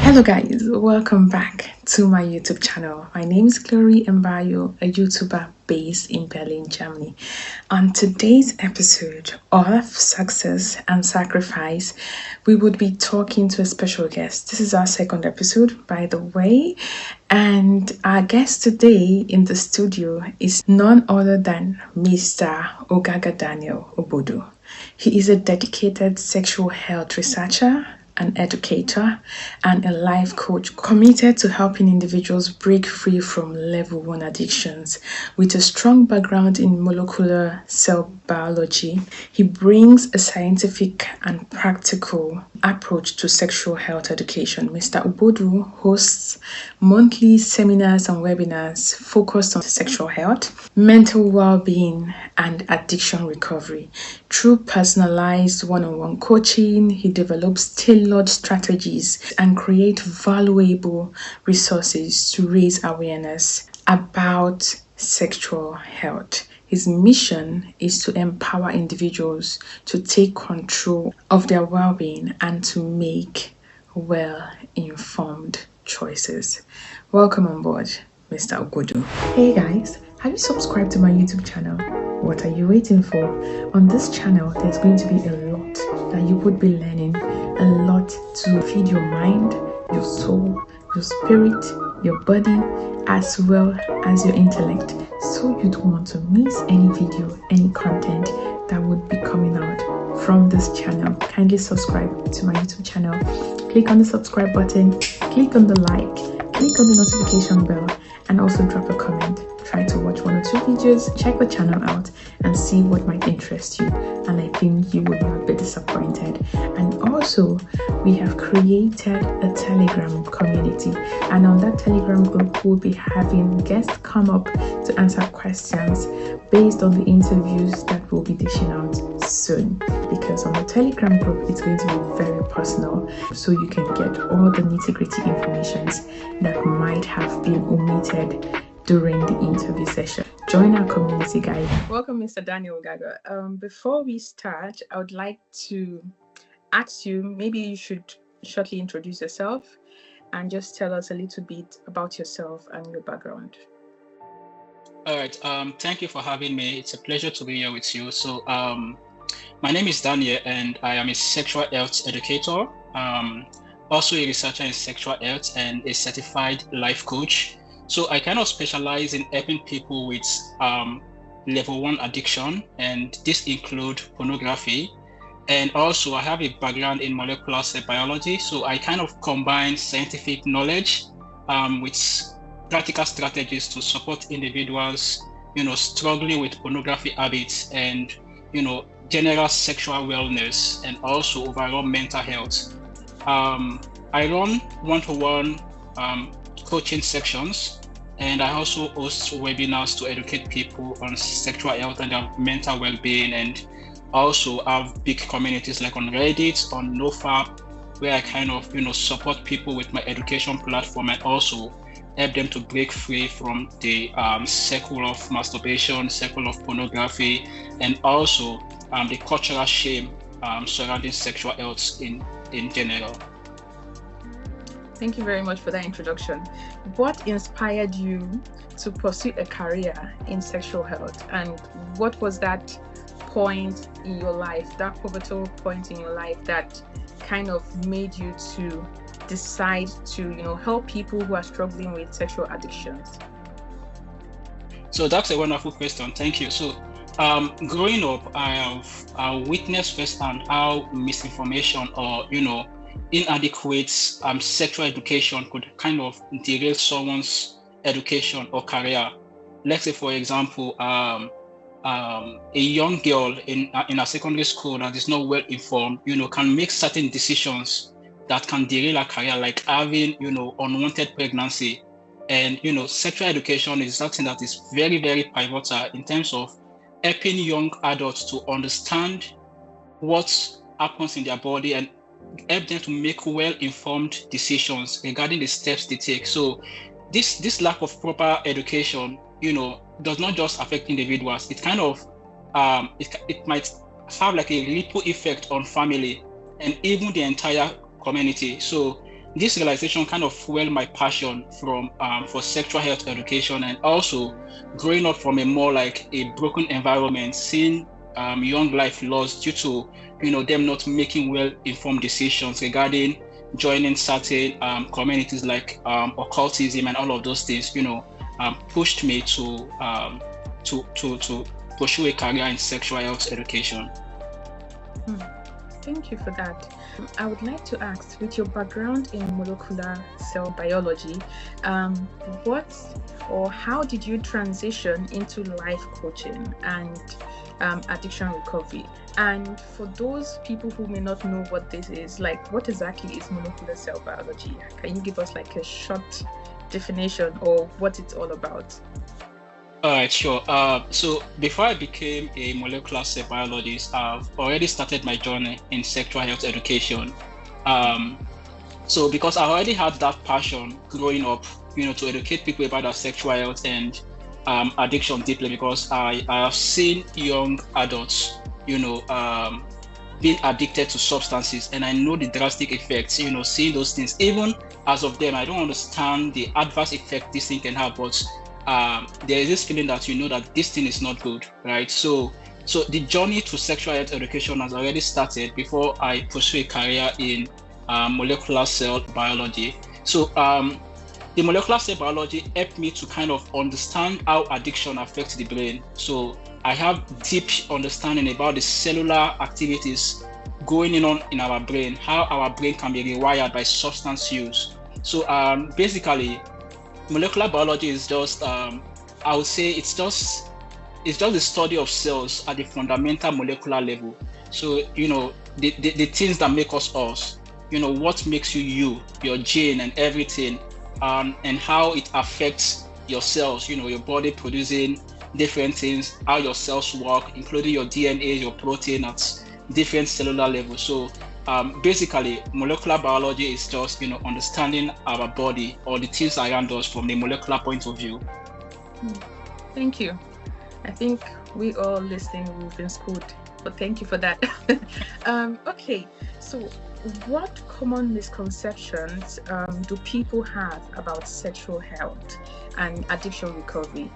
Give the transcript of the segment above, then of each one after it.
Hello guys, welcome back to my YouTube channel. My name is Glory Mbayo, a YouTuber based in Berlin, Germany. On today's episode of Success and Sacrifice, we would be talking to a special guest. This is our second episode, by the way, and our guest today in the studio is none other than Mr. Ogaga Daniel Obodo. He is a dedicated sexual health researcher, an educator, and a life coach committed to helping individuals break free from level 1 addictions. With a strong background in molecular cell biology, he brings a scientific and practical approach to sexual health education. Mr. Obodo hosts monthly seminars and webinars focused on sexual health, mental well-being, and addiction recovery. Through personalized one-on-one coaching, he develops tailored strategies and creates valuable resources to raise awareness about sexual health. His mission is to empower individuals to take control of their well-being and to make well-informed choices. Welcome on board, Mr. Obodo. Hey guys, have you subscribed to my YouTube channel? What are you waiting for? On this channel, there's going to be a lot that you would be learning, a lot to feed your mind, your soul, your spirit, your body, as well as your intellect. So you don't want to miss any video, any content that would be coming out from this channel. Kindly subscribe to my YouTube channel. Click on the subscribe button, click on the like, click on the notification bell, and also drop a comment. Try to watch 1 or 2 videos, check the channel out, and see what might interest you. And I think you will not be disappointed. And also, we have created a Telegram community, and on that Telegram group, we'll be having guests come up to answer questions based on the interviews that we'll be dishing out soon. Because on the Telegram group, it's going to be very personal, so you can get all the nitty-gritty informations that might have been omitted during the interview session. Join our community, guys. Welcome, Mr. Daniel Ogaga. Before we start, I would like to ask you, maybe you should shortly introduce yourself and just tell us a little bit about yourself and your background. All right. Thank you for having me. It's a pleasure to be here with you. So, my name is Daniel, and I am a sexual health educator, also a researcher in sexual health, and a certified life coach. So I kind of specialize in helping people with level 1 addiction, and this includes pornography. And also I have a background in molecular cell biology. So I kind of combine scientific knowledge with practical strategies to support individuals, struggling with pornography habits and, general sexual wellness and also overall mental health. I run one-to-one coaching sections, and I also host webinars to educate people on sexual health and their mental well-being, and also have big communities like on Reddit, on NoFap, where I kind of support people with my education platform and also help them to break free from the cycle of masturbation, cycle of pornography, and also the cultural shame surrounding sexual health in general. Thank you very much for that introduction. What inspired you to pursue a career in sexual health, and what was that point in your life, that pivotal point in your life that kind of made you to decide to help people who are struggling with sexual addictions? So that's a wonderful question. Thank you. So growing up, I have witnessed firsthand how misinformation or inadequate sexual education could kind of derail someone's education or career. Let's say, for example, a young girl in a secondary school that is not well informed, can make certain decisions that can derail her career, like having, unwanted pregnancy. And, sexual education is something that is very, very pivotal in terms of helping young adults to understand what happens in their body and help them to make well-informed decisions regarding the steps they take. So this lack of proper education, does not just affect individuals. It kind of it might have like a ripple effect on family and even the entire community. So this realization kind of fueled my passion for sexual health education, and also growing up from a more like a broken environment, seeing young life lost due to them not making well-informed decisions regarding joining certain communities like occultism and all of those things, pushed me to pursue a career in sexual health education. Thank you for that. I would like to ask, with your background in molecular cell biology, what or how did you transition into life coaching and addiction recovery? And for those people who may not know what this is, like, what exactly is molecular cell biology? Can you give us like a short definition of what it's all about? All right, sure. So before I became a molecular cell biologist, I've already started my journey in sexual health education. So because I already had that passion growing up, to educate people about their sexual health and addiction deeply, because I have seen young adults, being addicted to substances, and I know the drastic effects, seeing those things. Even as of them, I don't understand the adverse effect this thing can have, but there is this feeling that that this thing is not good, right? So the journey to sexual health education has already started before I pursue a career in molecular cell biology. So the molecular cell biology helped me to kind of understand how addiction affects the brain. So I have deep understanding about the cellular activities going on in our brain, how our brain can be rewired by substance use. So basically, molecular biology is just, I would say it's just the study of cells at the fundamental molecular level. So, the things that make us, what makes you, your gene and everything, and how it affects your cells, your body producing different things, how your cells work, including your DNA, your protein at different cellular levels. So basically, molecular biology is just, understanding our body or the things around us from the molecular point of view. Thank you. I think we all listening, we've been schooled, but thank you for that. Okay, so what common misconceptions do people have about sexual health and addiction recovery?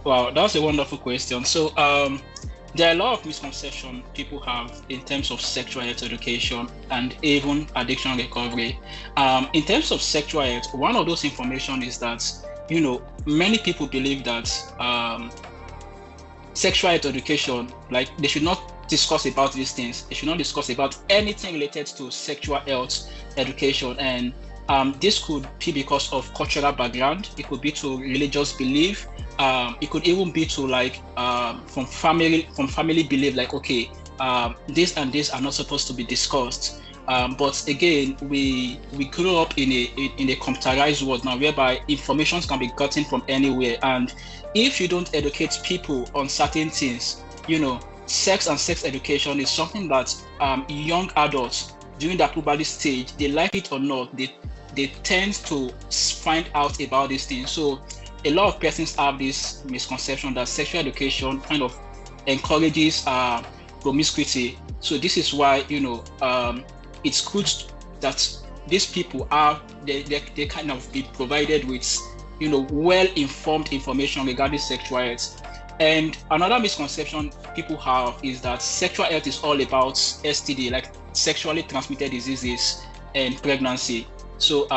Wow, that's a wonderful question. So there are a lot of misconceptions people have in terms of sexual health education and even addiction recovery. In terms of sexual health, one of those information is that, many people believe that sexual health education, like, they should not discuss about these things. They should not discuss about anything related to sexual health education. And this could be because of cultural background. It could be to religious belief. It could even be to from family belief, like, okay, this and this are not supposed to be discussed. But again, we grew up in a computerized world now, whereby information can be gotten from anywhere. And if you don't educate people on certain things, sex and sex education is something that young adults during the puberty stage, they like it or not, they tend to find out about these things. So a lot of persons have this misconception that sexual education kind of encourages promiscuity. So this is why it's good that these people they kind of be provided with well-informed information regarding sexual health. And another misconception people have is that sexual health is all about STD, like sexually transmitted diseases, and pregnancy. So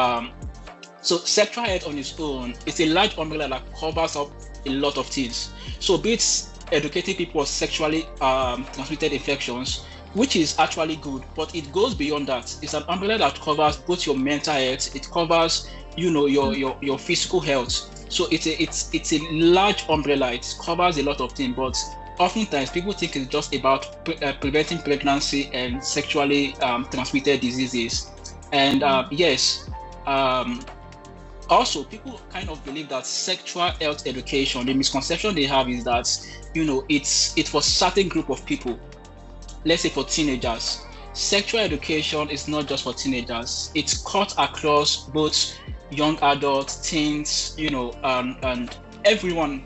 sexual health on its own is a large umbrella that covers up a lot of things. So be it educating people of sexually transmitted infections, which is actually good, but it goes beyond that. It's an umbrella that covers both your mental health, it covers your physical health. So it's a large umbrella. It covers a lot of things, but oftentimes people think it's just about preventing pregnancy and sexually transmitted diseases. And yes, also people kind of believe that sexual health education, the misconception they have is that it's for certain group of people. Let's say for teenagers. Sexual education is not just for teenagers. It's cut across both young adults, teens, and everyone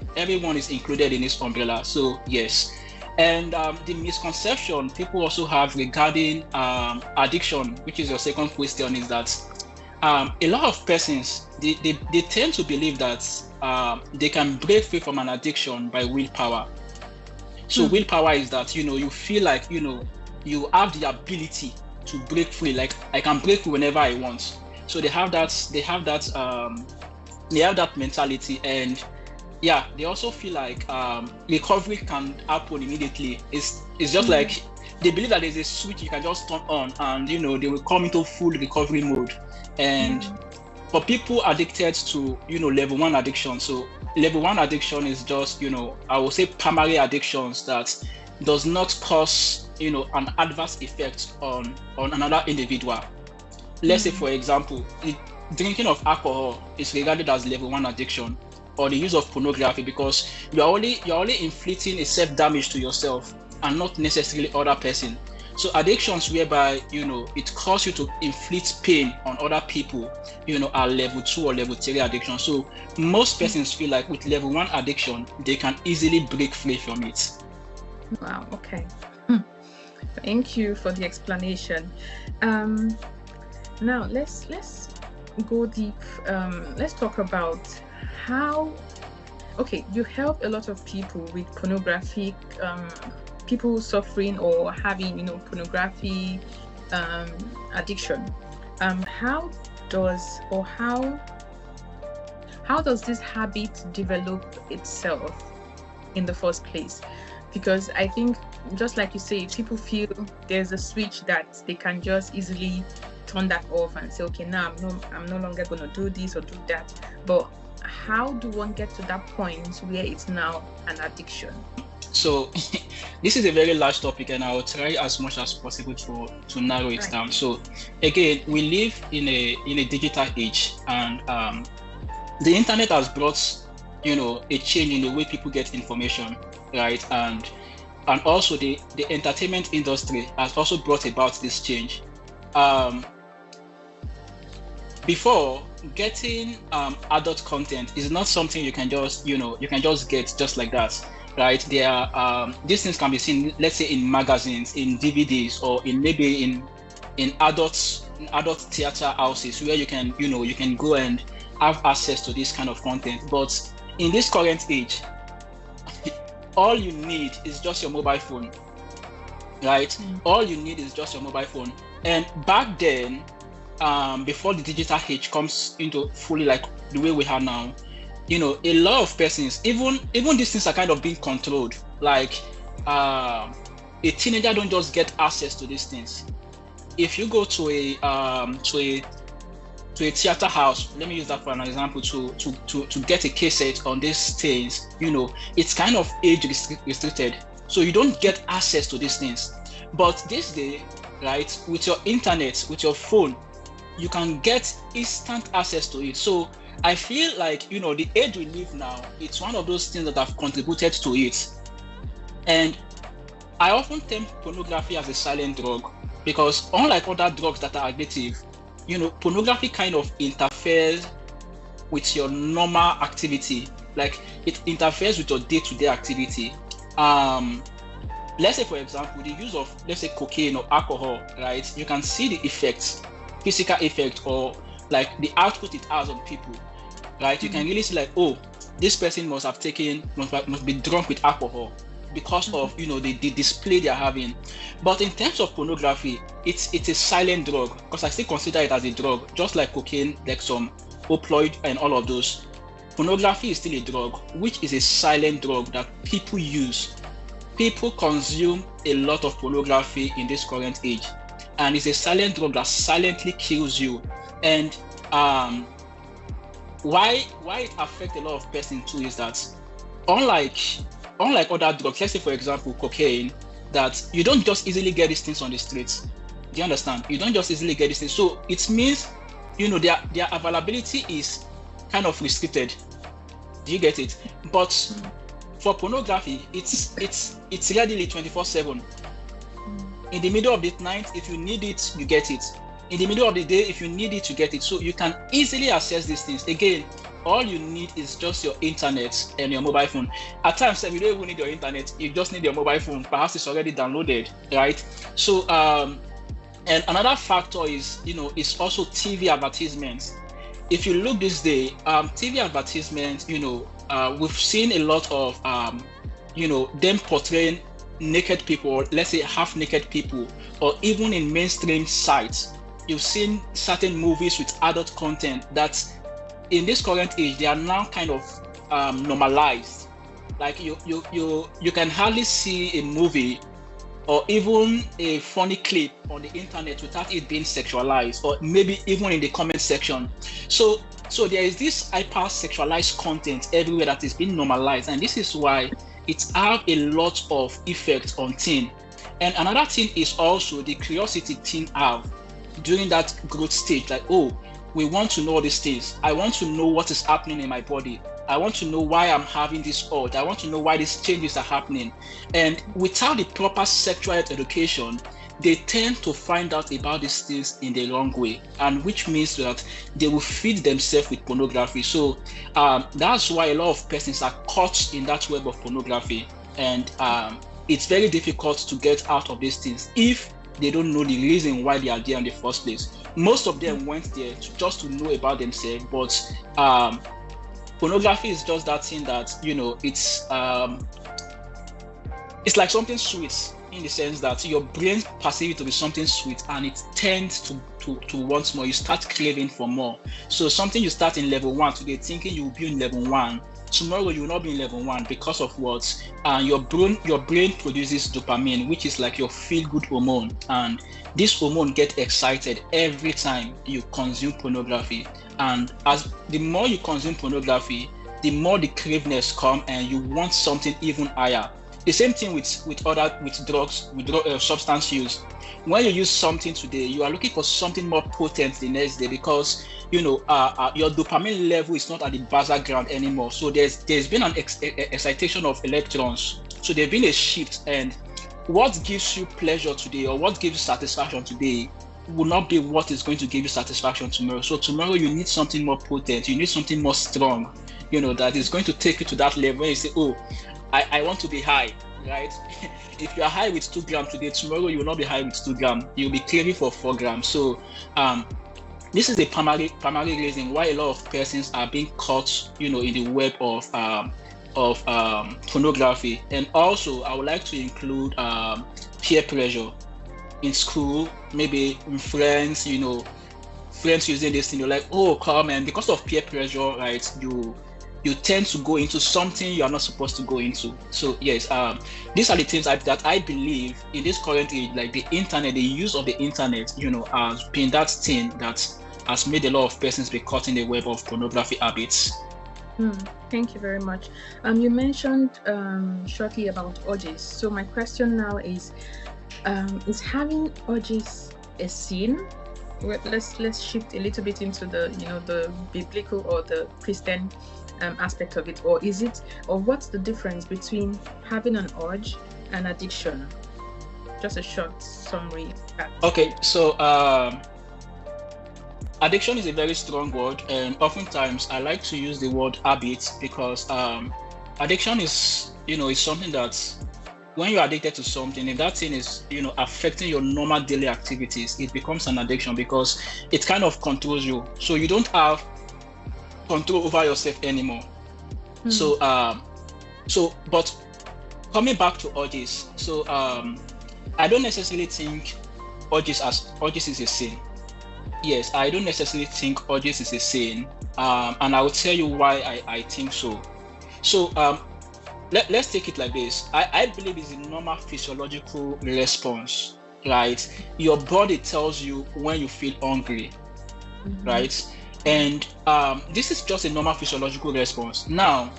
is included in this umbrella. So yes, And the misconception people also have regarding addiction, which is your second question, is that a lot of persons, they tend to believe that they can break free from an addiction by willpower. So willpower is that, you feel like, you have the ability to break free. Like, I can break free whenever I want. So they have that mentality. And yeah, they also feel like recovery can happen immediately. It's just like they believe that there's a switch you can just turn on, and they will come into full recovery mode. And for people addicted to level 1 addiction, so level 1 addiction is just I will say primary addictions that does not cause an adverse effect on another individual. Let's say, for example, the drinking of alcohol is regarded as level 1 addiction, or the use of pornography, because you're only inflicting a self-damage to yourself and not necessarily other person. So addictions whereby it causes you to inflict pain on other people, are level 2 or level 3 addiction. So most persons feel like with level 1 addiction, they can easily break free from it. Wow. Okay. Thank you for the explanation. Now let's go deep. Let's talk about how. Okay, you help a lot of people with pornographic. People suffering or having pornography addiction. How does this habit develop itself in the first place? Because I think, just like you say, people feel there's a switch that they can just easily turn that off and say, okay, now I'm no longer going to do this or do that. But how do one get to that point where it's now an addiction? So this is a very large topic, and I will try as much as possible to narrow it down. So again, we live in a digital age, and the internet has brought a change in the way people get information, right? And also the entertainment industry has also brought about this change. Before, getting adult content is not something you can just get just like that. Right, there are these things can be seen, let's say, in magazines, in DVDs, or maybe in adult theater houses where you can go and have access to this kind of content. But in this current age, all you need is just your mobile phone, right? All you need is just your mobile phone. And back then, before the digital age comes into fully like the way we have now, a lot of persons, even these things are kind of being controlled. Like a teenager don't just get access to these things. If you go to a theater house, let me use that for an example, to get a cassette on these things, it's kind of age restricted, so you don't get access to these things. But this day, right, with your internet, with your phone, you can get instant access to it. So I feel like the age we live now, it's one of those things that have contributed to it. And I often term pornography as a silent drug, because unlike other drugs that are addictive, pornography kind of interferes with your normal activity. Like, it interferes with your day-to-day activity. Let's say, for example, the use of, let's say, cocaine or alcohol, right? You can see the effects, physical effect, or like the output it has on people, right? You can really see like, oh, this person must be drunk with alcohol because of the display they're having. But in terms of pornography, it's a silent drug, because I still consider it as a drug, just like cocaine, like some opioid and all of those. Pornography is still a drug, which is a silent drug that people use. People consume a lot of pornography in this current age, and it's a silent drug that silently kills you. And why it affects a lot of persons too is that unlike other drugs, let's say for example cocaine, that you don't just easily get these things on the streets. Do you understand? You don't just easily get these things. So it means their availability is kind of restricted. Do you get it? But for pornography, it's readily 24/7. In the middle of the night, if you need it, you get it. in the middle of the day, if you need it, to get it. So you can easily access these things. Again, all you need is just your internet and your mobile phone. At times, you don't even need your internet. You just need your mobile phone. Perhaps it's already downloaded, right? So, and another factor is, it's also TV advertisements. If you look this day, TV advertisements, we've seen a lot of, them portraying naked people, or let's say half naked people, or even in mainstream sites. You've seen certain movies with adult content that in this current age, they are now kind of normalized. Like you can hardly see a movie or even a funny clip on the internet without it being sexualized, or maybe even in the comment section. So there is this hyper sexualized content everywhere that is being normalized, and this is why it has a lot of effect on teen. And another thing is also the curiosity teen have during that growth stage. Like, oh, we want to know all these things. I want to know what is happening in my body. I want to know why I'm having this urge. I want to know why these changes are happening. And without the proper sexual education, they tend to find out about these things in the wrong way, and which means that they will feed themselves with pornography. So that's why a lot of persons are caught in that web of pornography, and it's very difficult to get out of these things if they don't know the reason why they are there in the first place. Most of them went there just to know about themselves, but pornography is just that thing that, it's like something sweet, in the sense that your brain perceives it to be something sweet, and it tends to want more. You start craving for more. So something you start in level 1 today, thinking you will be in level 1, tomorrow you will not be in level 1 because of what? Your brain produces dopamine, which is like your feel-good hormone, and this hormone gets excited every time you consume pornography. And as the more you consume pornography, the more the craveness come, and you want something even higher. The same thing with drugs, with substance use. When you use something today, you are looking for something more potent the next day, because your dopamine level is not at the basal ground anymore. So there's been an excitation of electrons. So there's been a shift, and what gives you pleasure today, or what gives you satisfaction today, will not be what is going to give you satisfaction tomorrow. So tomorrow you need something more potent. You need something more strong, that is going to take you to that level where you say, oh, I want to be high, right? If you are high with 2 grams today, tomorrow you will not be high with 2 grams. You'll be craving for 4 grams. So this is the primary reason why a lot of persons are being caught, in the web of pornography. And also, I would like to include peer pressure in school, maybe in friends, friends using this thing. You're like, oh, come, and because of peer pressure, right? You tend to go into something you are not supposed to go into. So yes, these are the things that I believe in this current age, like the internet, the use of the internet, has been that thing that has made a lot of persons be caught in the web of pornography habits. Thank you very much. You mentioned shortly about urges. So my question now is having urges a sin? Well, let's shift a little bit into the biblical or the Christian aspect of it, or is it, or what's the difference between having an urge and addiction? Just a short summary. Okay, so addiction is a very strong word, and oftentimes I like to use the word habit, because addiction is is something that when you're addicted to something, if that thing is affecting your normal daily activities, it becomes an addiction, because it kind of controls you. So you don't have control over yourself anymore. So but coming back to urges, so I don't necessarily think urges is a sin. Yes, I don't necessarily think urges is a sin, and I will tell you why I think so. So let's take it like this. I believe it's a normal physiological response, right? Your body tells you when you feel hungry, right? And this is just a normal physiological response. Now,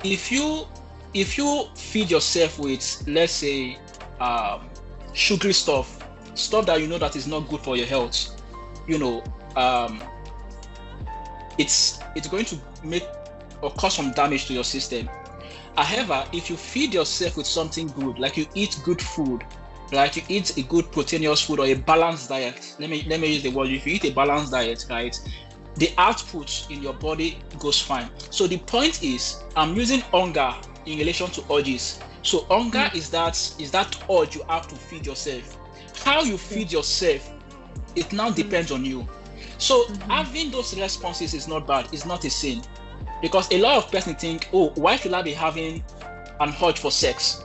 if you feed yourself with, let's say, sugary stuff that that is not good for your health, it's going to make or cause some damage to your system. However, if you feed yourself with something good, like you eat good food, right? You eat a good proteinous food or a balanced diet. Let me use the word. If you eat a balanced diet, right, the output in your body goes fine. So the point is, I'm using hunger in relation to urges. So hunger is that urge you have to feed yourself. How you feed yourself, it now depends on you. So having those responses is not bad. It's not a sin, because a lot of people think, oh, why should I be having an urge for sex?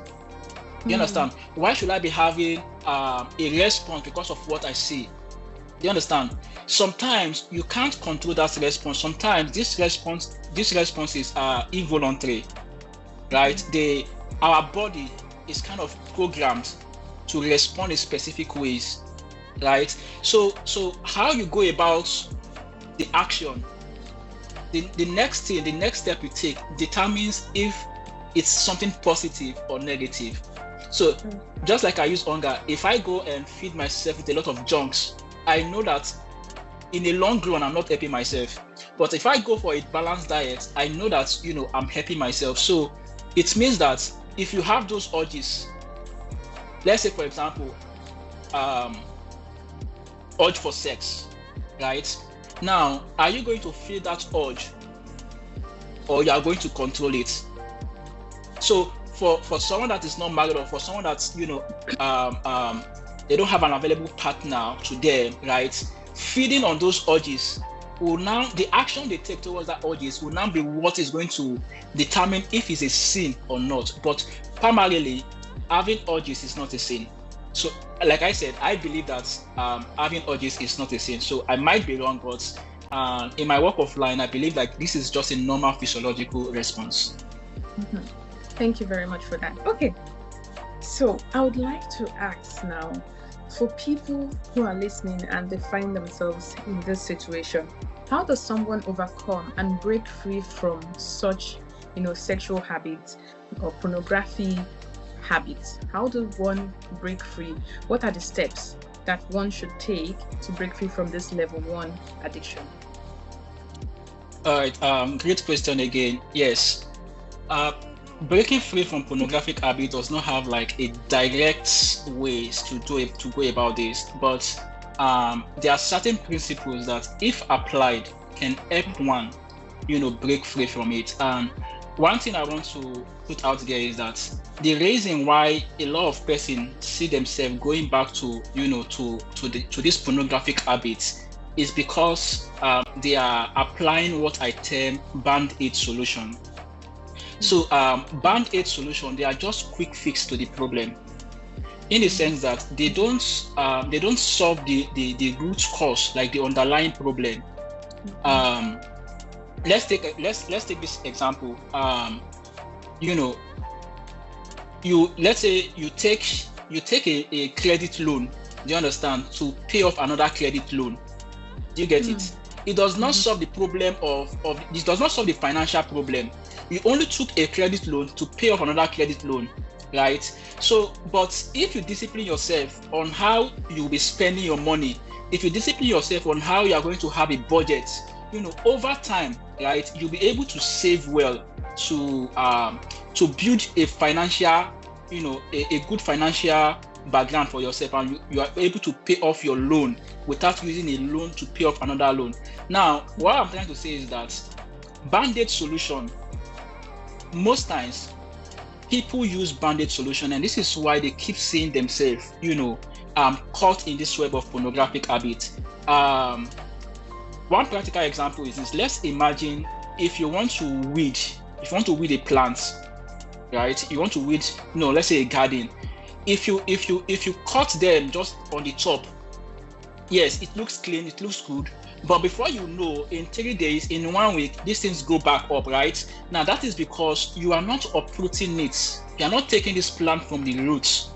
You understand? Why should I be having a response because of what I see? Do you understand? Sometimes you can't control that response. Sometimes these responses are involuntary, right? Our body is kind of programmed to respond in specific ways, right? So how you go about the action, the next step you take determines if it's something positive or negative. So just like I use hunger, if I go and feed myself with a lot of junks, I know that in the long run I'm not helping myself. But if I go for a balanced diet, I know that I'm helping myself. So it means that if you have those urges, let's say for example, urge for sex, right? Now, are you going to feel that urge, or you are going to control it? So for someone that is not married, or for someone that's they don't have an available partner to them, right? Feeding on those urges will now, the action they take towards that urges will now be what is going to determine if it's a sin or not. But primarily, having urges is not a sin. So, like I said, I believe that having urges is not a sin. So I might be wrong, but in my work of line, I believe that this is just a normal physiological response. Thank you very much for that. Okay, so I would like to ask now, for people who are listening and they find themselves in this situation, how does someone overcome and break free from such, sexual habits or pornography habits? How does one break free? What are the steps that one should take to break free from this level 1 addiction? All right, great question again. Yes. Breaking free from pornographic habit does not have like a direct ways to go about this, but there are certain principles that, if applied, can help one, break free from it. And one thing I want to put out there is that the reason why a lot of persons see themselves going back to this pornographic habits is because they are applying what I term band-aid solution. So band-aid solution, they are just quick fix to the problem, in the sense that they don't solve the root cause, like the underlying problem. Let's take this example. Let's say you take a credit loan, do you understand, to pay off another credit loan. Do you get it? It does not solve the problem it does not solve the financial problem. You only took a credit loan to pay off another credit loan, right? So, but if you discipline yourself on how you'll be spending your money, if you discipline yourself on how you are going to have a budget, over time, right, you'll be able to save well to build a financial, a good financial background for yourself, and you are able to pay off your loan without using a loan to pay off another loan. Now, what I'm trying to say is that band-aid solution, most times people use band-aid solution, and this is why they keep seeing themselves, caught in this web of pornographic habits. One practical example is this. Let's imagine if you want to weed a plant, right? You want to weed, let's say a garden. If you cut them just on the top, yes, it looks clean, it looks good. But before you know, in 3 days, in 1 week, these things go back up, right? Now, that is because you are not uprooting it. You are not taking this plant from the roots.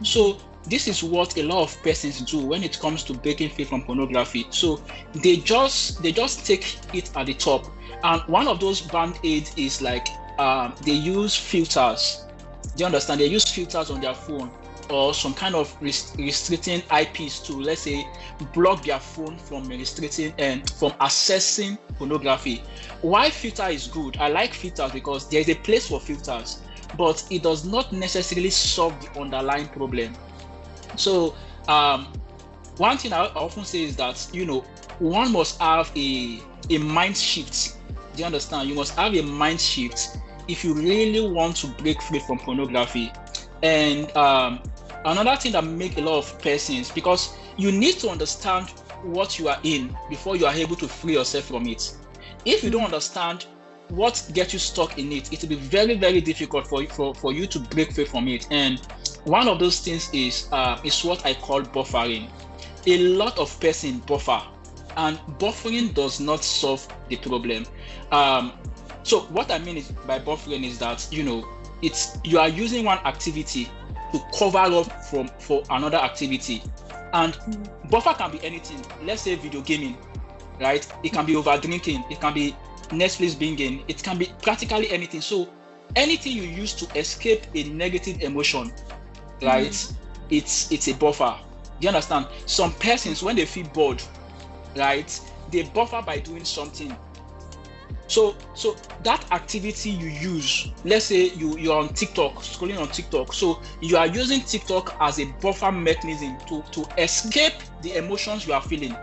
So this is what a lot of persons do when it comes to breaking free from pornography. So they just take it at the top. And one of those band-aids is like they use filters. Do you understand? They use filters on their phone, or some kind of restricting IPs to, let's say, block their phone from restricting and from accessing pornography. Why filter is good? I like filters because there is a place for filters, but it does not necessarily solve the underlying problem. So one thing I often say is that, one must have a mind shift. Do you understand? You must have a mind shift if you really want to break free from pornography. And another thing that make a lot of persons, because you need to understand what you are in before you are able to free yourself from it. If you don't understand what gets you stuck in it, it will be very, very difficult for you to break free from it. And one of those things is what I call buffering. A lot of persons buffer, and buffering does not solve the problem. So what I mean by buffering is that you are using one activity to cover up for another activity, and buffer can be anything. Let's say video gaming, right? It can be over drinking, it can be Netflix binging, it can be practically anything. So anything you use to escape a negative emotion, right? It's a buffer. Do you understand? Some persons, when they feel bored, right, they buffer by doing something. So that activity you use, let's say you're on TikTok, scrolling on TikTok. So you are using TikTok as a buffer mechanism to escape the emotions you are feeling,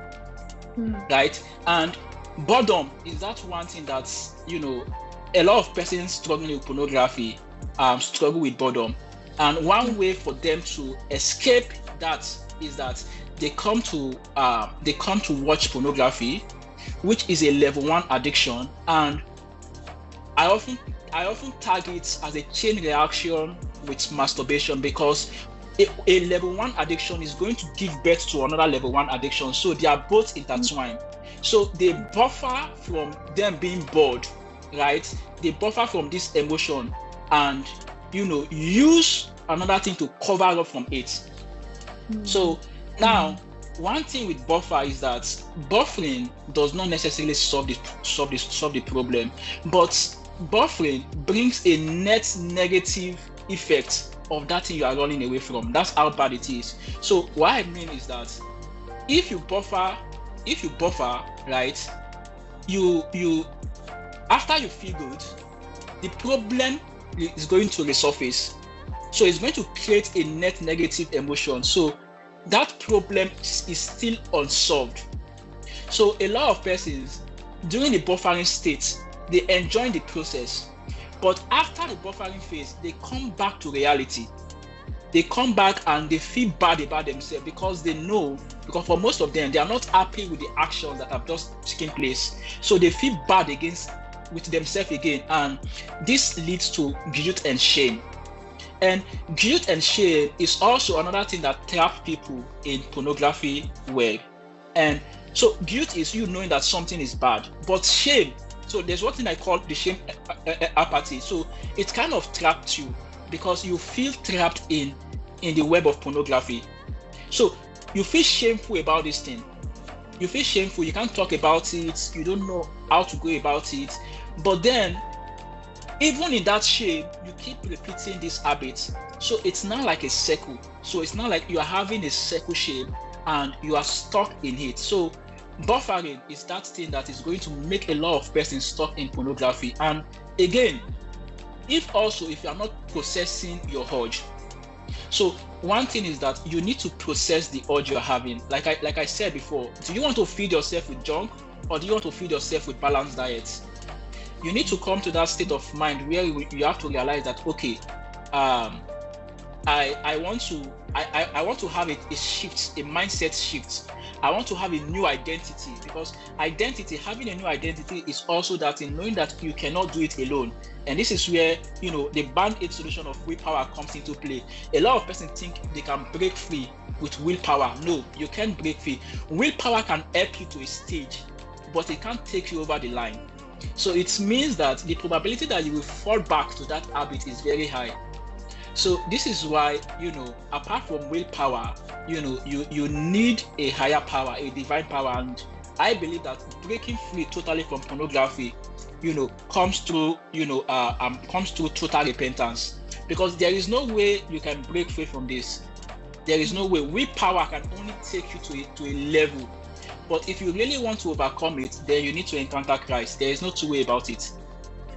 right? And boredom is that one thing that's, a lot of persons struggling with pornography struggle with boredom. And one way for them to escape that is that they come to watch pornography, which is a level 1 addiction. And I often tag it as a chain reaction with masturbation, because a level 1 addiction is going to give birth to another level 1 addiction. So they are both intertwined. So they buffer from them being bored, right? They buffer from this emotion and use another thing to cover up from it. So now, one thing with buffer is that buffering does not necessarily solve the problem, but buffering brings a net negative effect of that thing you are running away from. That's how bad it is. So what I mean is that if you buffer, right, you after you feel good, the problem is going to resurface. So it's going to create a net negative emotion. So that problem is still unsolved. So a lot of persons during the buffering state, they enjoy the process, but after the buffering phase, they come back to reality. They come back and they feel bad about themselves, because they know, because for most of them, they are not happy with the actions that have just taken place. So they feel bad with themselves again, and this leads to guilt and shame. And guilt and shame is also another thing that traps people in pornography web. And so guilt is you knowing that something is bad, but shame, so there's one thing I call the shame apathy. So it kind of trapped you because you feel trapped in the web of pornography. So you feel shameful about this thing. You feel shameful, you can't talk about it, you don't know how to go about it. But then even in that shame, you keep repeating this habit. So it's not like a circle. So it's not like you are having a circle shame and you are stuck in it. So buffering is that thing that is going to make a lot of persons stuck in pornography. And again, if you are not processing your urge. So one thing is that you need to process the urge you're having. Like I said before, do you want to feed yourself with junk, or do you want to feed yourself with balanced diet? You need to come to that state of mind where you have to realize that, okay, I want to have a shift, a mindset shift. I want to have a new identity, because having a new identity is also that in knowing that you cannot do it alone. And this is where, the band-aid solution of willpower comes into play. A lot of persons think they can break free with willpower. No, you can't break free. Willpower can help you to a stage, but it can't take you over the line. So it means that the probability that you will fall back to that habit is very high. So this is why, apart from willpower, you need a higher power, a divine power. And I believe that breaking free totally from pornography, comes through total repentance. Because there is no way you can break free from this. There is no way. Willpower can only take you to a level. But if you really want to overcome it, then you need to encounter Christ. There is no two way about it.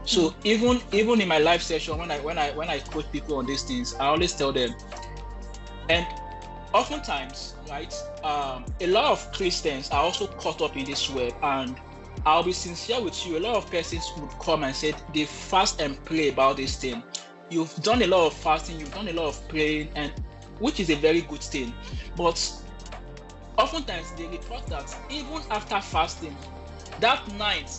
So even in my live session, when I coach people on these things, I always tell them, and oftentimes, right, a lot of Christians are also caught up in this web, and I'll be sincere with you, a lot of persons would come and say they fast and pray about this thing. You've done a lot of fasting, you've done a lot of praying, and which is a very good thing. But oftentimes they report that even after fasting, that night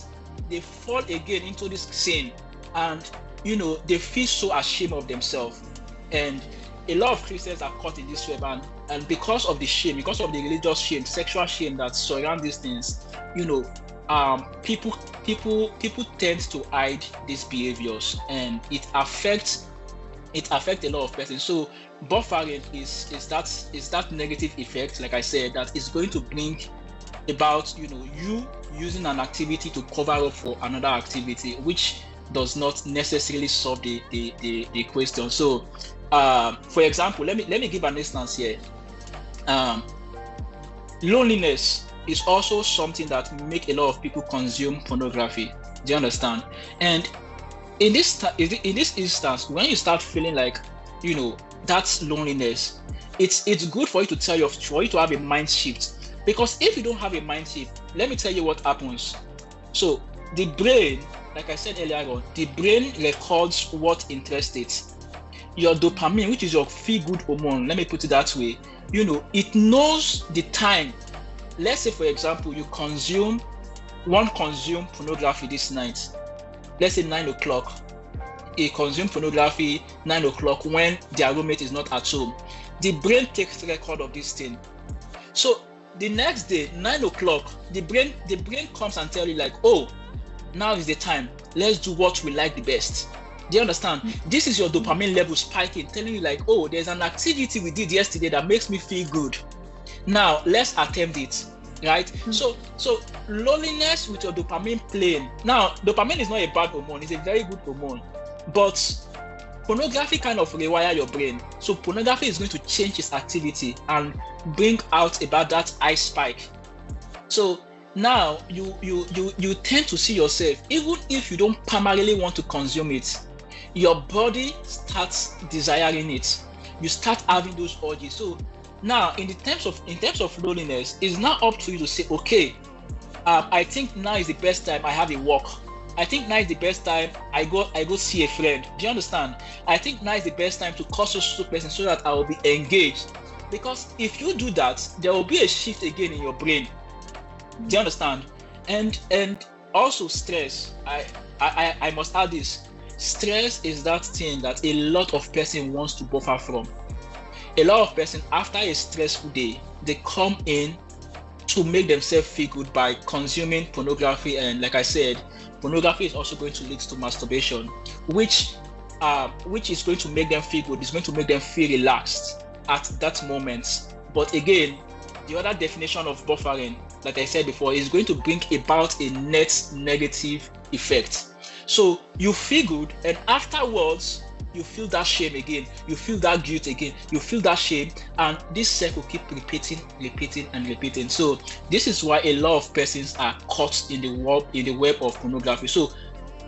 they fall again into this sin, and they feel so ashamed of themselves. And a lot of Christians are caught in this web, and because of the shame, because of the religious shame, sexual shame that surround these things, people tend to hide these behaviors, and it affects a lot of persons. So buffering is that negative effect, like I said, that is going to bring about you using an activity to cover up for another activity, which does not necessarily solve the question. So for example, let me give an instance here. Loneliness is also something that make a lot of people consume pornography. Do you understand? And in this instance, when you start feeling like that's loneliness, it's good for you to have a mind shift. Because if you don't have a mind shift, let me tell you what happens. So the brain, like I said earlier on, the brain records what interests it. Your dopamine, which is your feel-good hormone, let me put it that way, it knows the time. Let's say, for example, you consume pornography this night. Let's say 9 o'clock. You consume pornography 9 o'clock when their roommate is not at home. The brain takes record of this thing. So the next day, 9 o'clock, the brain comes and tells you like, oh, now is the time. Let's do what we like the best. Do you understand? This is your dopamine level spiking, telling you like, oh, there's an activity we did yesterday that makes me feel good. Now let's attempt it, right? So loneliness with your dopamine playing. Now, dopamine is not a bad hormone; it's a very good hormone. But pornography kind of rewire your brain. So pornography is going to change its activity and bring out about that high spike. So now you tend to see yourself, even if you don't primarily want to consume it, your body starts desiring it. You start having those urges. So now in terms of loneliness, it's now up to you to say, okay, I think now is the best time I have a walk. I think now is the best time I go see a friend. Do you understand? I think now is the best time to call social person so that I will be engaged. Because if you do that, there will be a shift again in your brain. Do you understand? And also stress. I must add this. Stress is that thing that a lot of person wants to buffer from. A lot of person, after a stressful day, they come in to make themselves feel good by consuming pornography. And like I said, pornography is also going to lead to masturbation, which is going to make them feel good. It's going to make them feel relaxed at that moment. But again, the other definition of buffering, like I said before, is going to bring about a net negative effect. So you feel good, and afterwards you feel that shame again, you feel that guilt again, you feel that shame, and this cycle keep repeating. So this is why a lot of persons are caught in the web of pornography. So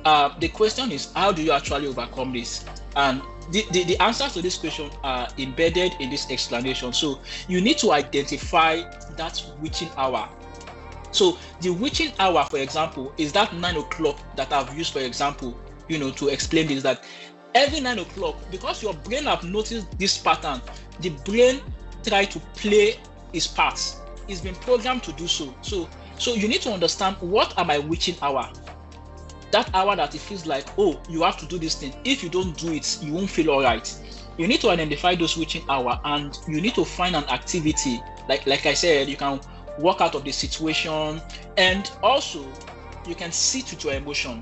the question is, how do you actually overcome this? And the answers to this question are embedded in this explanation. So you need to identify that witching hour. So the witching hour, for example, is that 9 o'clock that I've used, for example, to explain this, that every 9 o'clock, because your brain have noticed this pattern, the brain try to play its part. It's been programmed to do so. So you need to understand, what are my witching hour? That hour that it feels like, oh, you have to do this thing. If you don't do it, you won't feel all right. You need to identify those witching hour, and you need to find an activity. Like I said, you can walk out of the situation, and also you can sit with your emotion.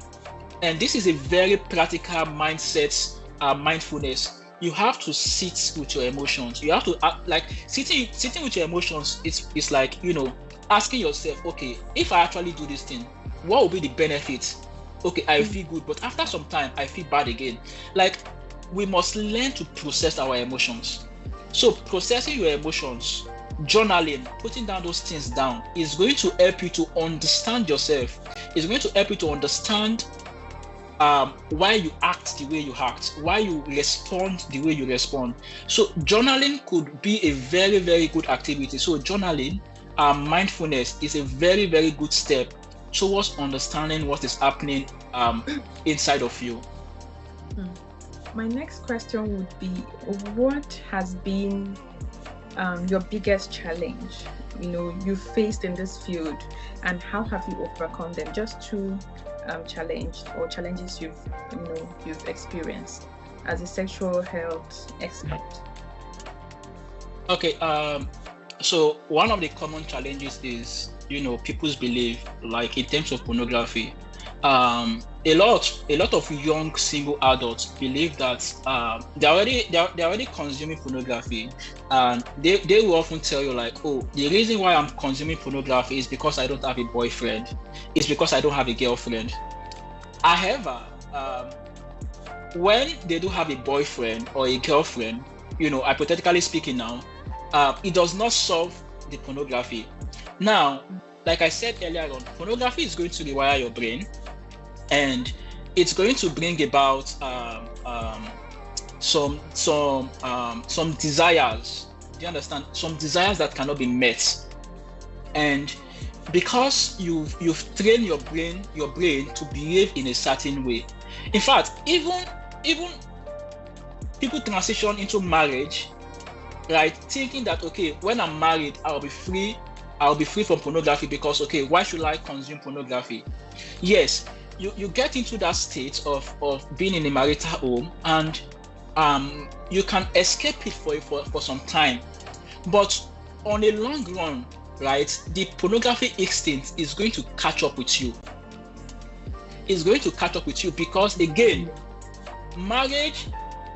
And this is a very practical mindset, mindfulness. You have to sit with your emotions. You have to like sitting with your emotions. It's like, asking yourself, okay, if I actually do this thing, what will be the benefit? Okay, I feel good, but after some time I feel bad again. Like, we must learn to process our emotions. So processing your emotions, journaling, putting down those things down, is going to help you to understand yourself. It's going to help you to understand why you act the way you act, why you respond the way you respond. So journaling could be a very, very good activity. So journaling, mindfulness is a very, very good step towards understanding what is happening inside of you. My next question would be, what has been your biggest challenge, you faced in this field, and how have you overcome them? Just two challenges you've experienced as a sexual health expert. Okay, so one of the common challenges is, people's belief, like in terms of pornography. A lot of young single adults believe that they're already consuming pornography, and they will often tell you like, oh, the reason why I'm consuming pornography is because I don't have a boyfriend, it's because I don't have a girlfriend. However, when they do have a boyfriend or a girlfriend, hypothetically speaking now, it does not solve the pornography. Now, like I said earlier on, pornography is going to rewire your brain, and it's going to bring about some desires. Do you understand? Some desires that cannot be met, and because you've trained your brain to behave in a certain way. In fact, even people transition into marriage, right, thinking that, okay, when I'm married, I'll be free from pornography, because, okay, why should I consume pornography? Yes, you get into that state of being in a marital home, and you can escape it for some time, but on a long run, right, the pornography instinct is going to catch up with you. It's going to catch up with you because, again, marriage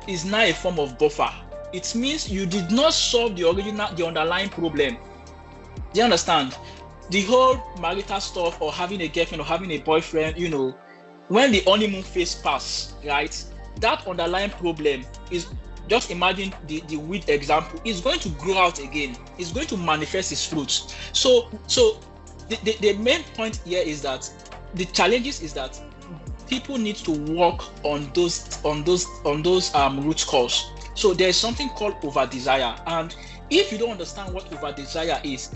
is now a form of buffer. It means you did not solve the underlying problem. Do you understand? The whole marital stuff, or having a girlfriend or having a boyfriend, when the honeymoon phase pass, right, that underlying problem is, just imagine the weed example, is going to grow out again. It's going to manifest its fruits. So the main point here is that the challenges is that people need to work on those root cause. So there's something called over desire, and if you don't understand what over desire is,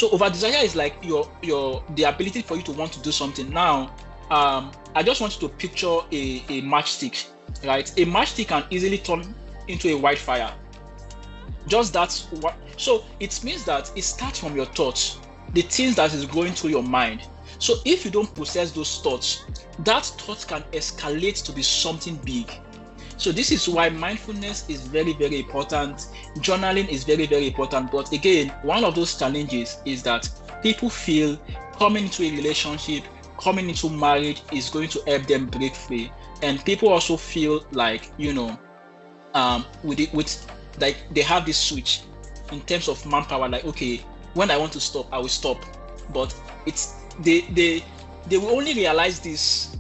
over desire is like the ability for you to want to do something. Now, I just want you to picture a matchstick, right? A matchstick can easily turn into a wildfire. Just that's what. So it means that it starts from your thoughts, the things that is going through your mind. So if you don't process those thoughts, that thought can escalate to be something big. So this is why mindfulness is very, very important. Journaling is very, very important. But again, one of those challenges is that people feel coming into a relationship, coming into marriage is going to help them break free. And people also feel like, with like they have this switch in terms of manpower, like, okay, when I want to stop, I will stop. But it's they will only realize this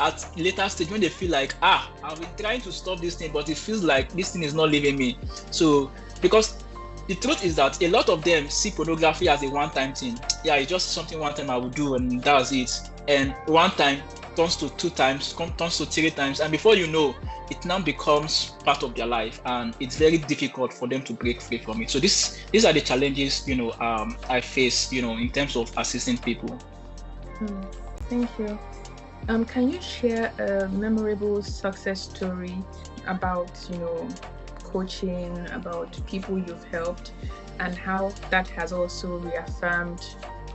at later stage, when they feel like, I've been trying to stop this thing, but it feels like this thing is not leaving me. So, because the truth is that a lot of them see pornography as a one-time thing. Yeah, it's just something one time I will do, and that's it. And one time turns to 2 times, turns to 3 times, and before you know, it now becomes part of their life, and it's very difficult for them to break free from it. So these are the challenges, I face, in terms of assisting people. Thank you. Can you share a memorable success story about, coaching, about people you've helped, and how that has also reaffirmed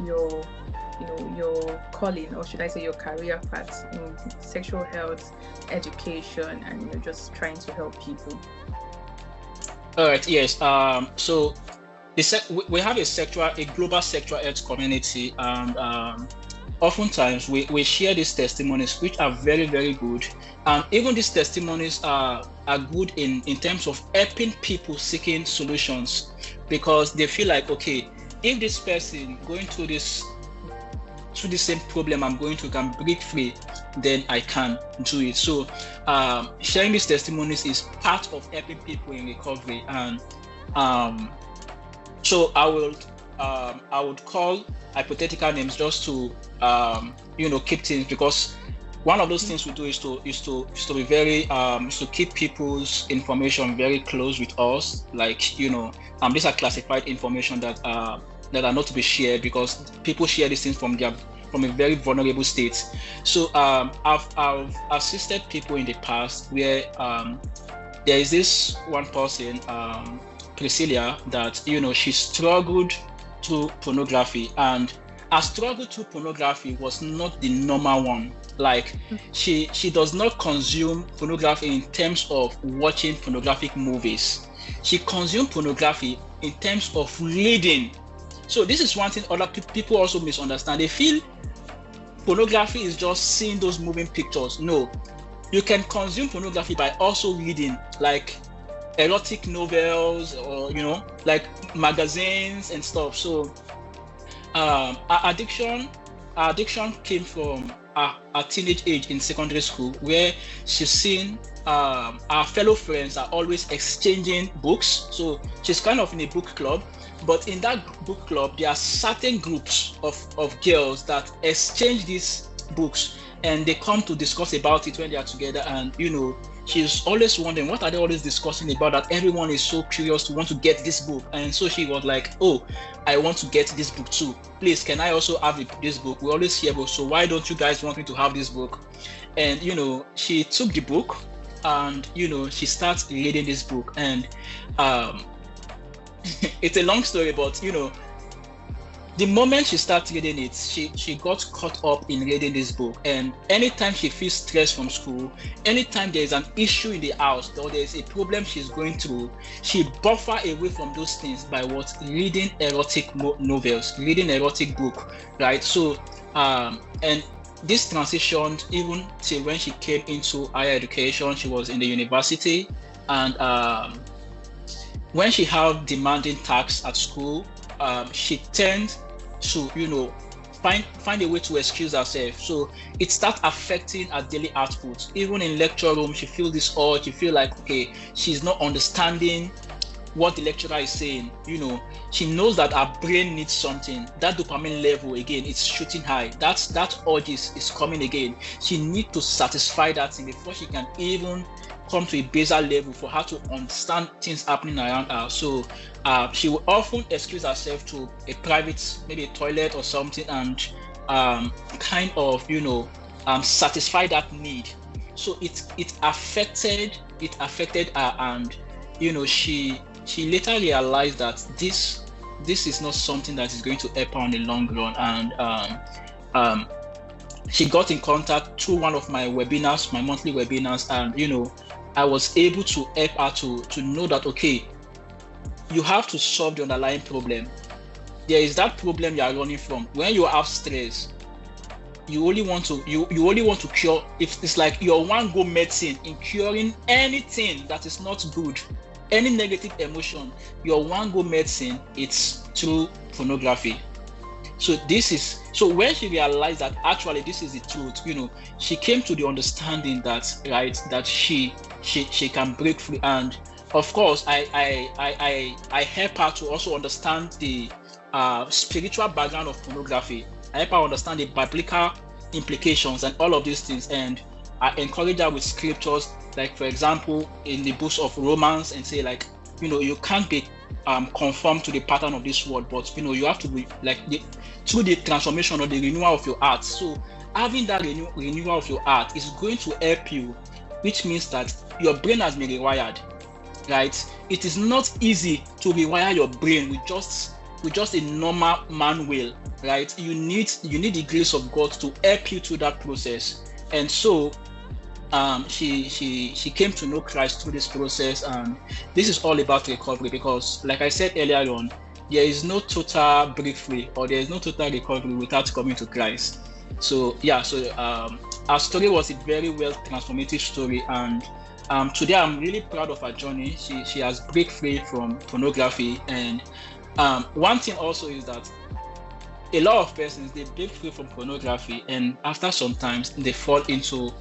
your calling, or should I say your career path in sexual health, education, and just trying to help people? All right. Yes. So we have a global sexual health community, and oftentimes we share these testimonies, which are very, very good. And even these testimonies are good in terms of helping people seeking solutions, because they feel like, okay, if this person going through the same problem I'm going through can break free, then I can do it. So sharing these testimonies is part of helping people in recovery. And so I would call hypothetical names just to keep things, because one of those things we do is to be very is to keep people's information very close with us. Like, these are classified information that are not to be shared, because people share these things from a very vulnerable state. So I've assisted people in the past where there is this one person, Priscilla, that she struggled through pornography, and her struggle through pornography was not the normal one. Like, she does not consume pornography in terms of watching pornographic movies. She consumes pornography in terms of reading. So this is one thing other people also misunderstand. They feel pornography is just seeing those moving pictures. No, you can consume pornography by also reading, like erotic novels, or like magazines and stuff. So our addiction came from our teenage age in secondary school, where she's seen our fellow friends are always exchanging books. So she's kind of in a book club, but in that book club there are certain groups of girls that exchange these books, and they come to discuss about it when they are together. And she's always wondering, what are they always discussing about that everyone is so curious to want to get this book? And so she was like, oh, I want to get this book too. Please, can I also have this book? We always hear books, so why don't you guys want me to have this book? And she took the book, and she starts reading this book. And it's a long story, but the moment she started reading it, she got caught up in reading this book. And anytime she feels stressed from school, anytime there is an issue in the house or there is a problem she's going through, she buffer away from those things by reading erotic novels, reading erotic book, right? So and this transitioned even till when she came into higher education. She was in the university, and when she had demanding tasks at school, she tend to find a way to excuse herself. So it starts affecting her daily output. Even in lecture room, she feels this urge. She feel like, okay, she's not understanding what the lecturer is saying. She knows that her brain needs something. That dopamine level, again, it's shooting high. That urge is coming again. She needs to satisfy that thing before she can even come to a basal level for her to understand things happening around her. So she will often excuse herself to a private, maybe a toilet or something, and kind of satisfy that need. So it affected her, and she later realized that this is not something that is going to help her on the long run. And she got in contact through one of my webinars, my monthly webinars, and I was able to help her to know that, okay, you have to solve the underlying problem. There is that problem you are running from. When you have stress, you only want to cure. If it's like your one go medicine in curing anything that is not good, any negative emotion, your one go medicine, it's through pornography. So when she realized that actually this is the truth, she came to the understanding that she can break free. And of course, I help her to also understand the spiritual background of pornography. I help her understand the biblical implications and all of these things. And I encourage her with scriptures, like, for example, in the books of Romans, and say, like, you can't be conformed to the pattern of this world, but you have to be like through the transformation or the renewal of your heart. So having that renewal of your heart is going to help you, which means that your brain has been rewired, right? It is not easy to rewire your brain with just a normal man will, right? You need the grace of God to help you through that process. And so she came to know Christ through this process, and this is all about recovery, because like I said earlier on, there is no total breakthrough or there is no total recovery without coming to Christ. So our story was a very well transformative story, and today I'm really proud of her journey. She has break free from pornography. And one thing also is that a lot of persons, they break free from pornography, and after some time they fall into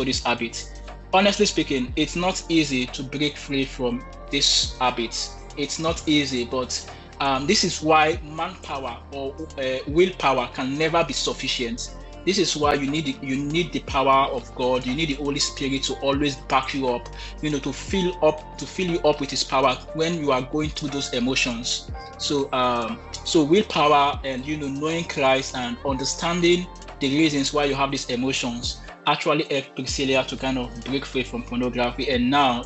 this habit. Honestly speaking, it's not easy to break free from this habit. It's not easy, but this is why manpower or willpower can never be sufficient. This is why you need the power of God. You need the Holy Spirit to always back you up, to fill you up with His power when you are going through those emotions. So willpower and knowing Christ and understanding the reasons why you have these emotions actually helped Priscilla to kind of break free from pornography, and now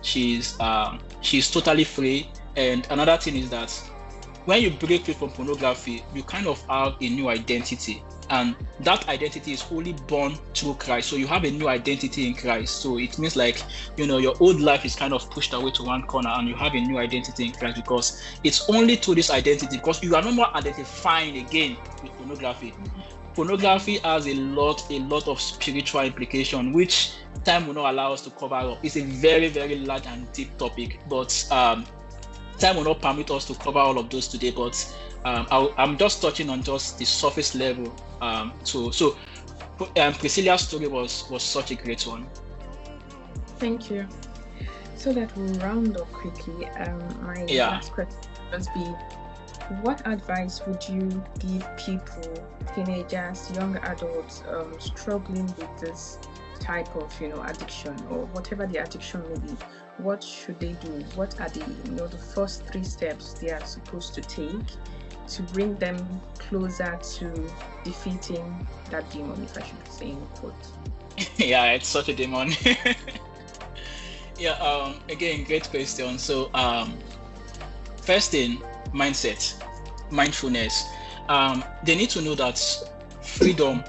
she's totally free. And another thing is that when you break free from pornography, you kind of have a new identity, and that identity is only born through Christ. So you have a new identity in Christ. So it means like your old life is kind of pushed away to one corner, and you have a new identity in Christ, because it's only through this identity, because you are no more identifying again with pornography. Pornography has a lot of spiritual implication, which time will not allow us to cover up. It's a very, very large and deep topic, but time will not permit us to cover all of those today. But I'm just touching on just the surface level. So Priscilla's story was such a great one. Thank you. So that we'll round up quickly. My last question must be: what advice would you give people, teenagers, young adults, struggling with this type of, addiction, or whatever the addiction may be? What should they do? What are the first 3 steps they are supposed to take to bring them closer to defeating that demon, if I should say in quotes? Yeah, it's such a demon. Yeah. Again, great question. So, first thing, mindfulness. They need to know that freedom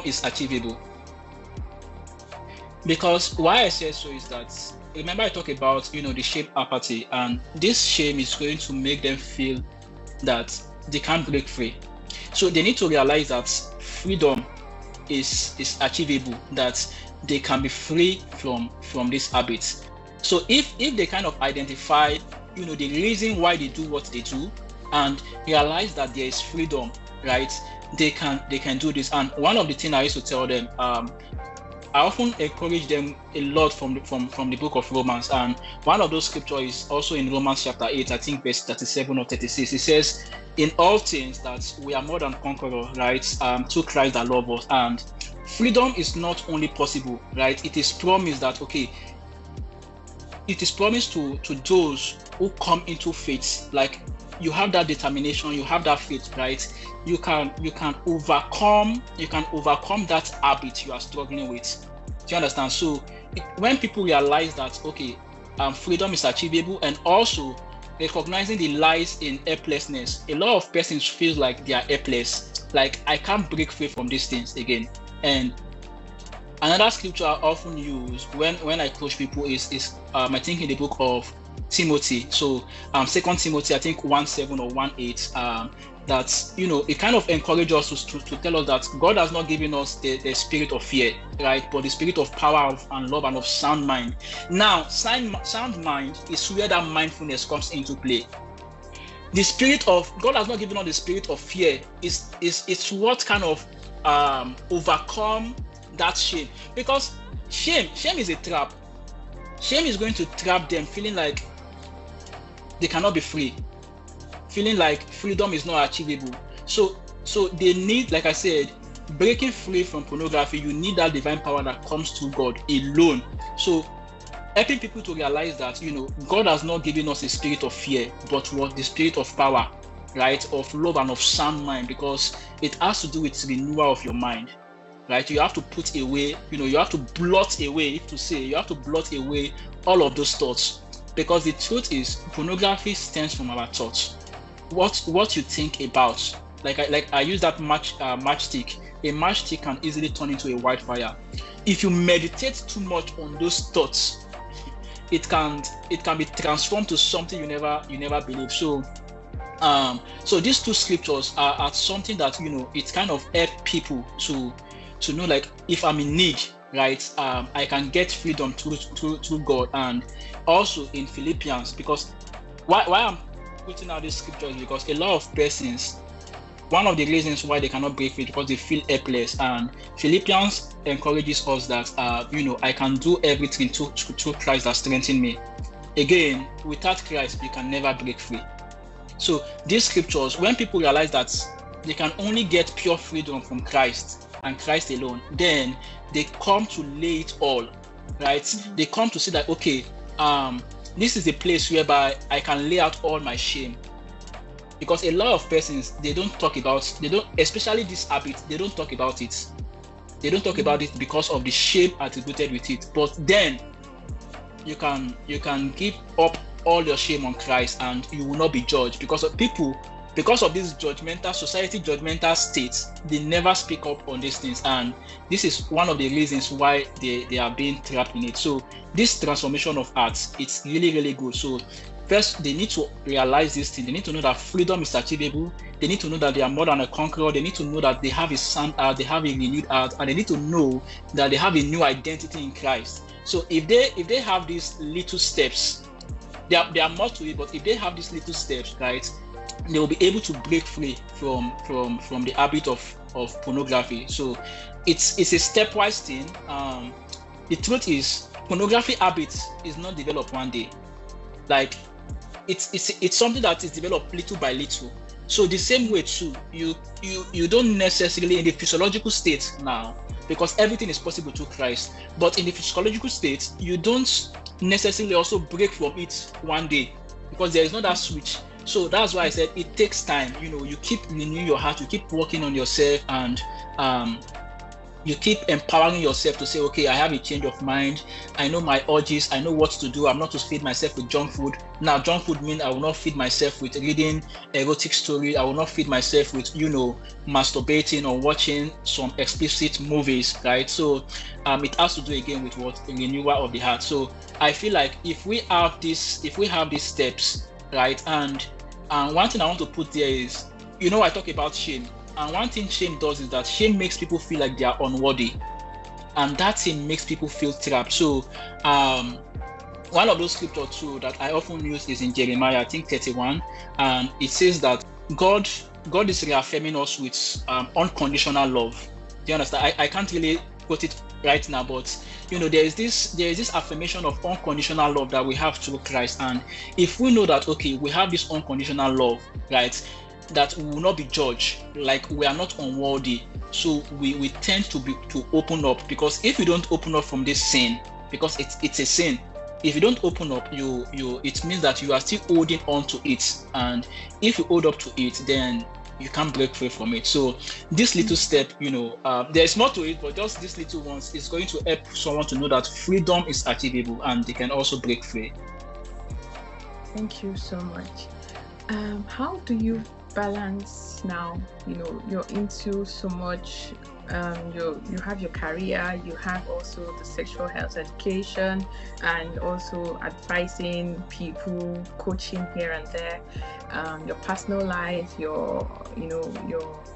is achievable. Because why I say so is that, remember I talked about the shame apathy, and this shame is going to make them feel that they can't break free. So they need to realize that freedom is achievable, that they can be free from this habit. So if they kind of identify the reason why they do what they do, and realize that there is freedom, right, they can do this. And one of the things I used to tell them, I often encourage them a lot from the book of Romans, and one of those scriptures is also in Romans chapter 8, I think verse 37 or 36. It says, in all things that we are more than conquerors, right, through Christ that love us. And freedom is not only possible, right, it is promised that, it is promised to those who come into faith. Like, you have that determination, you have that faith, right? You can overcome that habit you are struggling with. Do you understand? So when people realize that freedom is achievable, and also recognizing the lies in helplessness, a lot of persons feel like they are helpless, like I can't break free from these things again. And another scripture I often use when I coach people is I think in the book of Timothy. So 2 Timothy, I think 1:7 or 1:8, that it kind of encourages us to tell us that God has not given us the spirit of fear, right, but the spirit of power and love and of sound mind. Now, sound mind is where that mindfulness comes into play. The spirit of God has not given us the spirit of fear. It's what kind of overcome that shame, because shame is a trap. Shame is going to trap them, feeling like they cannot be free, feeling like freedom is not achievable. So they need, like I said, breaking free from pornography, you need that divine power that comes through God alone. So helping people to realize that, God has not given us a spirit of fear, but what the spirit of power, right, of love and of sound mind, because it has to do with renewal of your mind. Right, you have to put away, you have to blot away, you have to blot away all of those thoughts, because the truth is, pornography stems from our thoughts. What you think about, like I use that matchstick. A matchstick can easily turn into a wildfire. If you meditate too much on those thoughts, it can be transformed to something you never believed. So these 2 scriptures are something that it kind of help people to know, like, if I'm in need, right, I can get freedom through God. And also in Philippians, because why I'm putting out this scripture is because a lot of persons, one of the reasons why they cannot break free is because they feel helpless. And Philippians encourages us that I can do everything through Christ that strengthens me. Again, without Christ, you can never break free. So these scriptures, when people realize that they can only get pure freedom from Christ and Christ alone. Then they come to lay it all, right? They come to see that, okay, this is a place whereby I can lay out all my shame. Because a lot of persons, especially this habit, they don't talk about it. They don't talk about it because of the shame attributed with it. But then you can give up all your shame on Christ and you will not be judged, because of this society judgmental state, they never speak up on these things, and this is one of the reasons why they are being trapped in it. So this transformation of hearts, it's really, really good. So first, they need to realize this thing. They need to know that freedom is achievable. They need to know that they are more than a conqueror. They need to know that they have a sound heart, they have a renewed heart, and they need to know that they have a new identity in Christ. So if they have these little steps, there are more to it, but if they have these little steps, right, they will be able to break free from the habit of pornography. So it's a stepwise thing. The truth is, pornography habits is not developed one day. Like it's something that is developed little by little. So the same way too, you don't necessarily in the physiological state now, because everything is possible through Christ. But in the physiological state, you don't necessarily also break from it one day, because there is not that switch. So that's why I said it takes time. You keep renewing your heart, you keep working on yourself, and you keep empowering yourself to say, okay, I have a change of mind. I know my urges. I know what to do. I'm not to feed myself with junk food. Now, junk food means I will not feed myself with reading erotic story. I will not feed myself with, masturbating or watching some explicit movies, right? So it has to do again with what? The renewal of the heart. So I feel like if we have these steps, right? And one thing I want to put there is, I talk about shame. And one thing shame does is that shame makes people feel like they are unworthy. And that thing makes people feel trapped. So one of those scriptures too that I often use is in Jeremiah, I think 31. And it says that God is reaffirming us with unconditional love. Do you understand? I can't really quote it right now, but there is this affirmation of unconditional love that we have through Christ. And if we know that, okay, we have this unconditional love, right, that we will not be judged, like we are not unworthy, so we tend to open up. Because if you don't open up from this sin, because it's a sin, if you don't open up, it means that you are still holding on to it, and if you hold up to it, then you can't break free from it. So this little step, there's more to it, but just these little ones is going to help someone to know that freedom is achievable and they can also break free. Thank you so much. How do you balance now? You're into so much. You have your career, you have also the sexual health education, and also advising people, coaching here and there, your personal life, your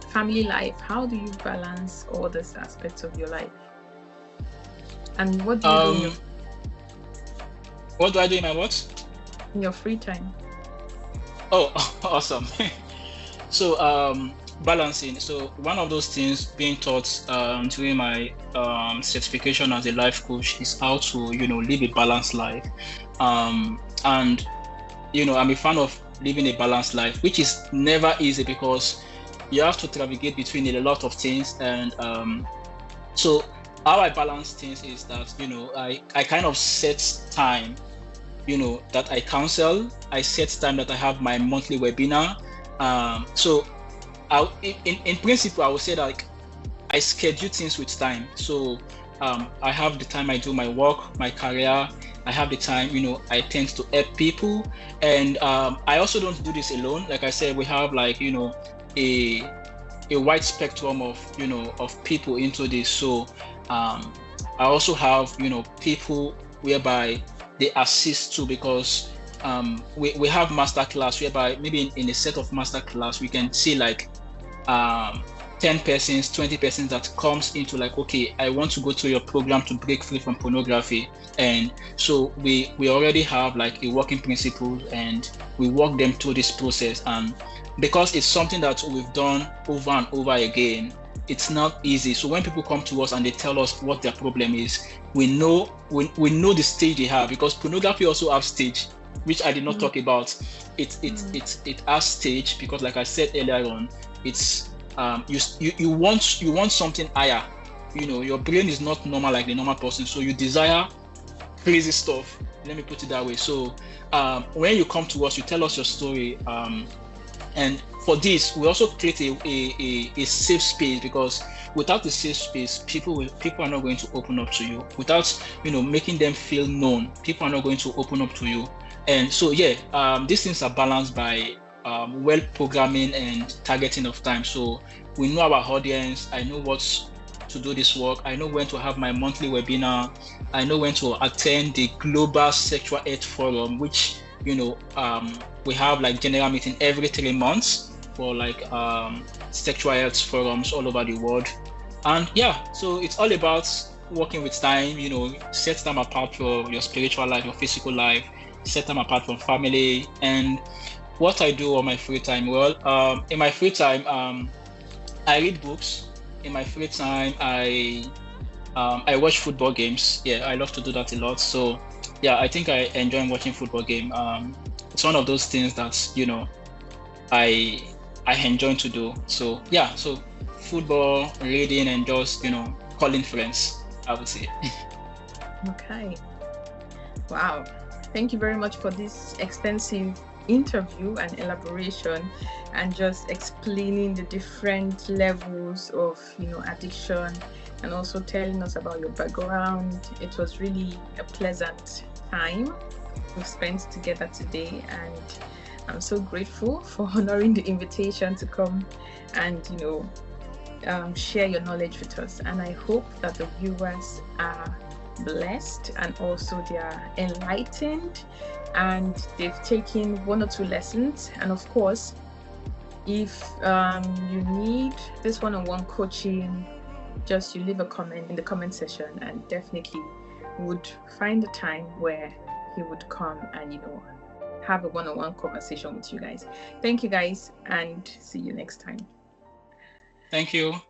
family life. How do you balance all these aspects of your life? And what do you do? What do I do in my what? In your free time. Oh, awesome. So balancing. So one of those things being taught during my certification as a life coach is how to live a balanced life. And I'm a fan of living a balanced life, which is never easy because you have to navigate between a lot of things. And so how I balance things is that I kind of set time that I counsel. I set time that I have my monthly webinar. So in principle, I would say that I schedule things with time. So I have the time I do my work, my career. I have the time, I tend to help people. And I also don't do this alone. Like I said, we have a wide spectrum of people into this. So I also have, people whereby they assist too, because we have masterclass whereby maybe in a set of masterclass we can see 10 persons, 20 persons that comes into okay, I want to go to your program to break free from pornography. And so we already have a working principle, and we walk them through this process. And because it's something that we've done over and over again, it's not easy. So when people come to us and they tell us what their problem is, we know the stage they have, because pornography also has stage, which I did not talk about. It has stage because, like I said earlier on, it's you want something higher. Your brain is not normal like the normal person, so you desire crazy stuff. Let me put it that way. So when you come to us, you tell us your story, and for this, we also create a safe space, because without the safe space, people are not going to open up to you. Without making them feel known, people are not going to open up to you. And so these things are balanced by well programming and targeting of time. So we know our audience. I know what to do this work. I know when to have my monthly webinar. I know when to attend the Global Sexual Health Forum, which we have like general meeting every 3 months for like sexual health forums all over the world. And so it's all about working with time. Set time apart for your spiritual life, your physical life, set time apart from family. And what I do on my free time, well, in my free time, I read books. In my free time, I watch football games. I love to do that a lot. So I think I enjoy watching football game. It's one of those things that I enjoy to do. So so football, reading, and just calling friends, I would say. Okay. Wow. Thank you very much for this extensive interview and elaboration, and just explaining the different levels of addiction, and also telling us about your background. It was really a pleasant time we've spent together today, and I'm so grateful for honoring the invitation to come and share your knowledge with us. And I hope that the viewers are blessed, and also they are enlightened, and they've taken 1 or 2 lessons. And of course, if you need this one-on-one coaching, just you leave a comment in the comment section, and definitely would find a time where he would come and have a one-on-one conversation with you guys. Thank you guys, and see you next time. Thank you.